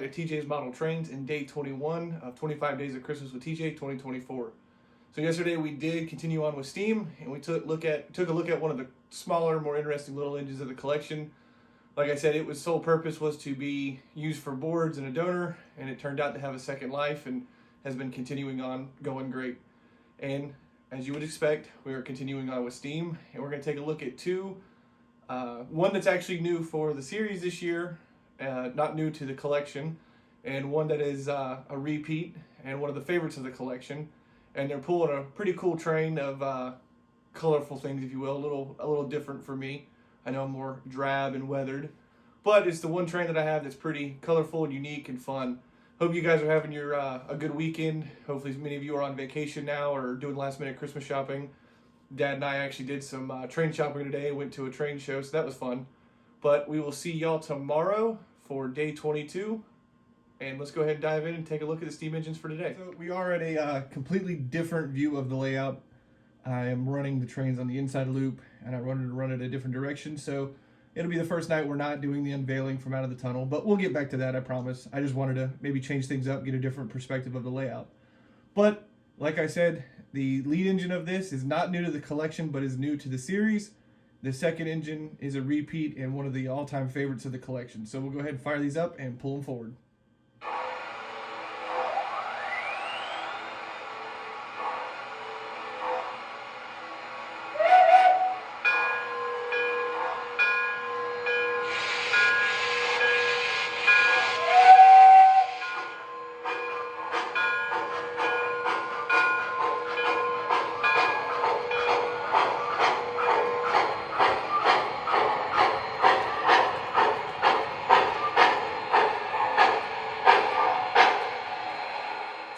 to TJ's Model Trains in day 21 of 25 Days of Christmas with TJ 2024. So yesterday we did continue on with steam, and we took a look at one of the smaller, more interesting little engines of the collection. Like I said, its sole purpose was to be used for boards and a donor, and it turned out to have a second life and has been continuing on going great. And as you would expect, we are continuing on with steam, and we're going to take a look at two. One that's actually new for the series this year, not new to the collection, and one that is a repeat and one of the favorites of the collection. And they're pulling a pretty cool train of colorful things, if you will, a little different for me. I know I'm more drab and weathered, but it's the one train that I have that's pretty colorful and unique and fun. Hope you guys are having your a good weekend. Hopefully many of you are on vacation now or doing last minute Christmas shopping. Dad and I actually did some train shopping today, went to a train show, so that was fun. But we will see y'all tomorrow for day 22. And let's go ahead and dive in and take a look at the steam engines for today. So we are at a completely different view of the layout. I am running the trains on the inside loop, and I wanted to run it a different direction. So it'll be the first night we're not doing the unveiling from out of the tunnel, but we'll get back to that, I promise. I just wanted to maybe change things up, get a different perspective of the layout. But like I said, the lead engine of this is not new to the collection, but is new to the series. The second engine is a repeat and one of the all-time favorites of the collection. So we'll go ahead and fire these up and pull them forward.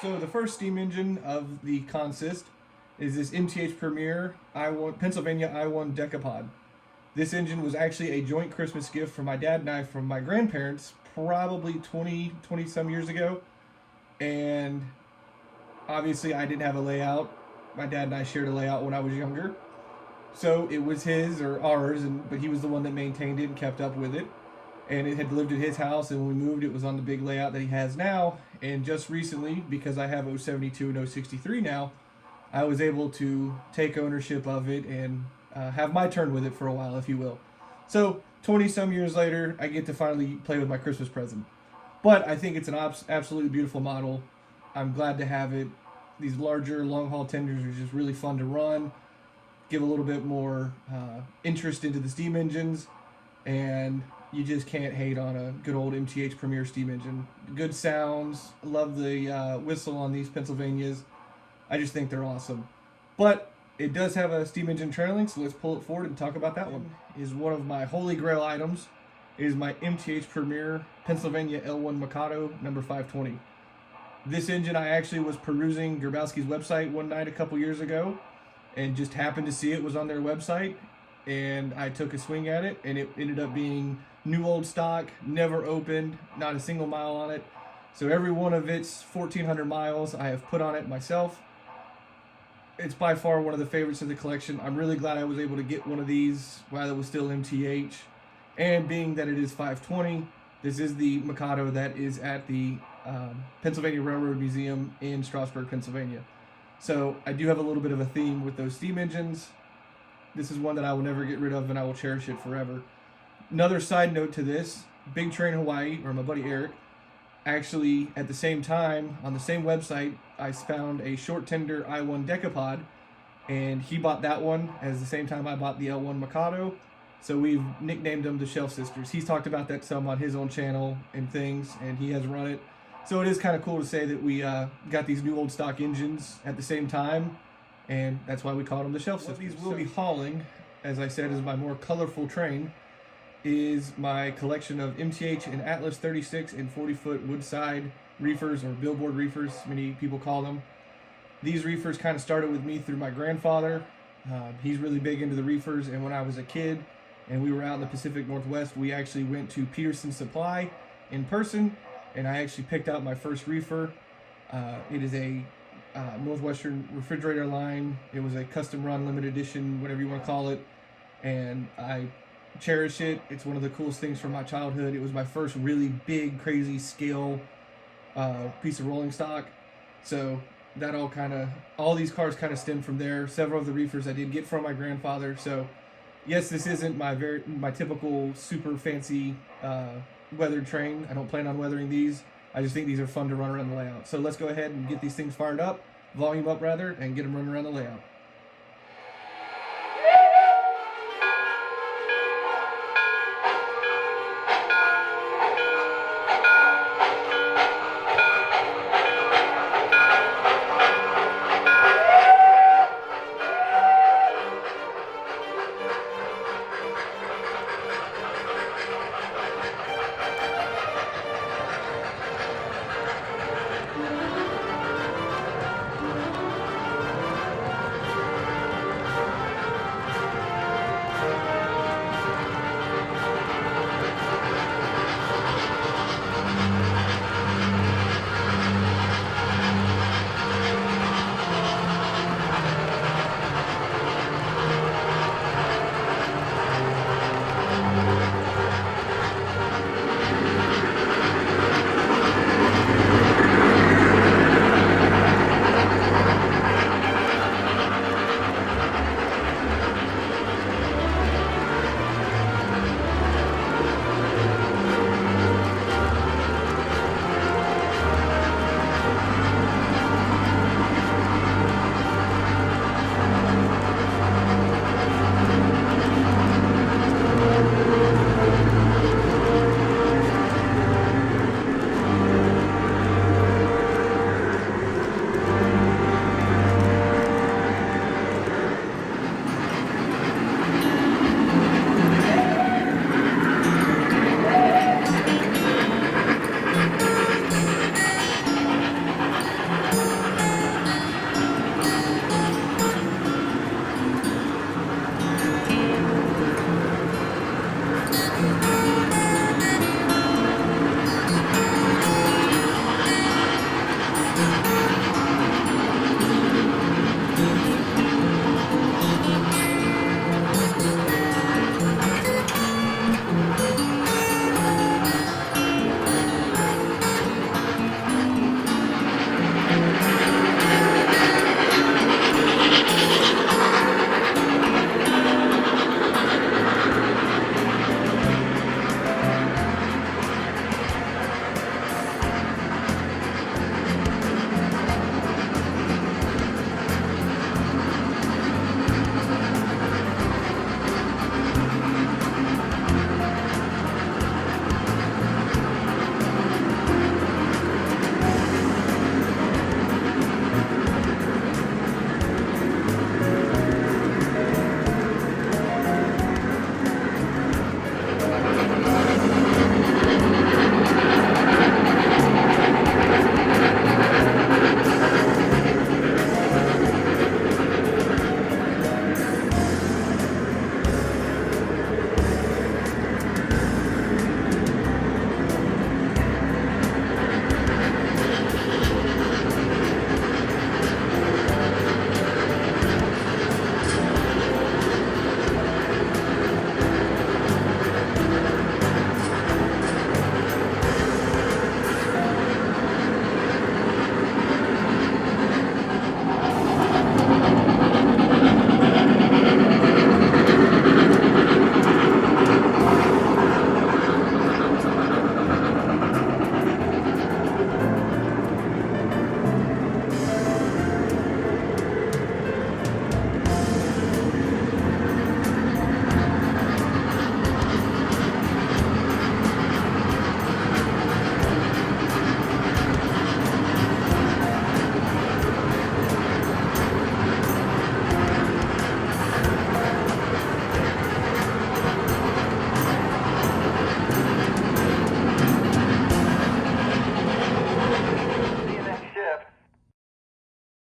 So the first steam engine of the consist is this MTH Premier I1 Pennsylvania I1 Decapod. This engine was actually a joint Christmas gift for my dad and I from my grandparents probably 20 some years ago. And obviously I didn't have a layout. My dad and I shared a layout when I was younger. So it was his or ours, but he was the one that maintained it and kept up with it. And it had lived at his house, and when we moved, it was on the big layout that he has now. And just recently, because I have 072 and 063 now, I was able to take ownership of it and have my turn with it for a while, if you will. So 20 some years later, I get to finally play with my Christmas present. But I think it's an absolutely beautiful model. I'm glad to have it. These larger long haul tenders are just really fun to run, give a little bit more interest into the steam engines, and you just can't hate on a good old MTH Premier steam engine. Good sounds. Love the whistle on these Pennsylvanias. I just think they're awesome. But it does have a steam engine trailing, so let's pull it forward and talk about that one. Is one of my holy grail items. It is my MTH Premier Pennsylvania L1 Mikado number 520. This engine, I actually was perusing Grabowski's website one night a couple years ago and just happened to see it was on their website, and I took a swing at it, and it ended up being new old stock, never opened, not a single mile on it. So every one of its 1,400 miles I have put on it myself. It's by far one of the favorites of the collection. I'm really glad I was able to get one of these while it was still MTH. And being that it is 520, this is the Mikado that is at the Pennsylvania Railroad Museum in Strasburg, Pennsylvania. So I do have a little bit of a theme with those steam engines. This is one that I will never get rid of, and I will cherish it forever. Another side note to this, Big Train Hawaii, or my buddy Eric, actually at the same time, on the same website, I found a short tender I1 Decapod, and he bought that one at the same time I bought the L1 Mikado. So we've nicknamed them the Shelf Sisters. He's talked about that some on his own channel and things, and he has run it. So it is kind of cool to say that we got these new old stock engines at the same time, and that's why we called them the Shelf Sisters. What these will be hauling, as I said, is my more colorful train, is my collection of MTH and Atlas 36 and 40-foot woodside reefers, or billboard reefers, many people call them. These reefers kind of started with me through my grandfather. He's really big into the reefers, and when I was a kid and we were out in the Pacific Northwest, we actually went to Peterson Supply in person, and I actually picked out my first reefer. It is a Northwestern refrigerator line. It was a custom run, limited edition, whatever you want to call it, and I cherish it. It's one of the coolest things from my childhood. It was my first really big, crazy scale piece of rolling stock. So that all these cars kind of stem from there. Several of the reefers I did get from my grandfather. So yes, this isn't my typical super fancy weathered train. I don't plan on weathering these. I just think these are fun to run around the layout. So let's go ahead and get these things fired up, volume up rather, and get them running around the layout.